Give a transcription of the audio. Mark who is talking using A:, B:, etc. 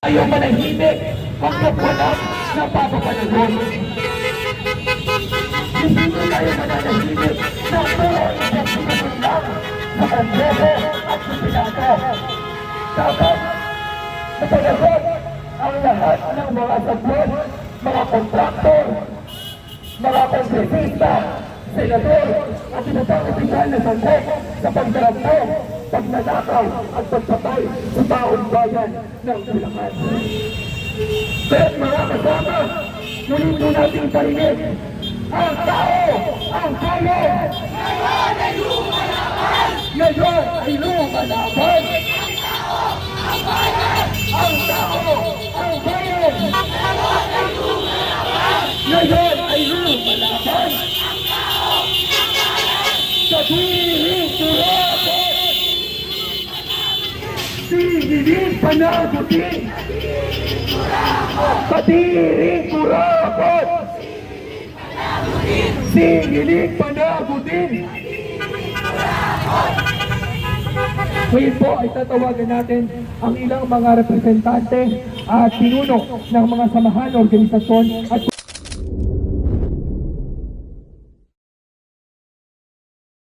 A: Ayaw manahimik hanggang walang napapapanahon. Hindi ko tayo mananahimik na puro investigasyon lang sa Kongreso at sa Senado. Dapat mapanagot ang lahat ng mga sablon, mga kontraktor, mga kongresista, senador at iba pang opisyal na sangkot sa pagdaramdam, pagnanakaw at pagpatay sa taong bayan ng Bulacan. Pero mga kasama, muli po natin parinig, ang tao, ang bayan! Ngayon ay lumalaban! Ngayon ay lumalaban! Ang tao, ang bayan! Ang tao, ang bayan! Ngayon ay lumalaban! Ngayon ay lumalaban! Ang tao, ang bayan! Sa piling turapot! Sigiling panagutin! Katiring kurapot! Sigiling panagutin! Ngayon po ay tatawagan natin ang ilang mga representante at pinuno ng mga samahan, organisasyon at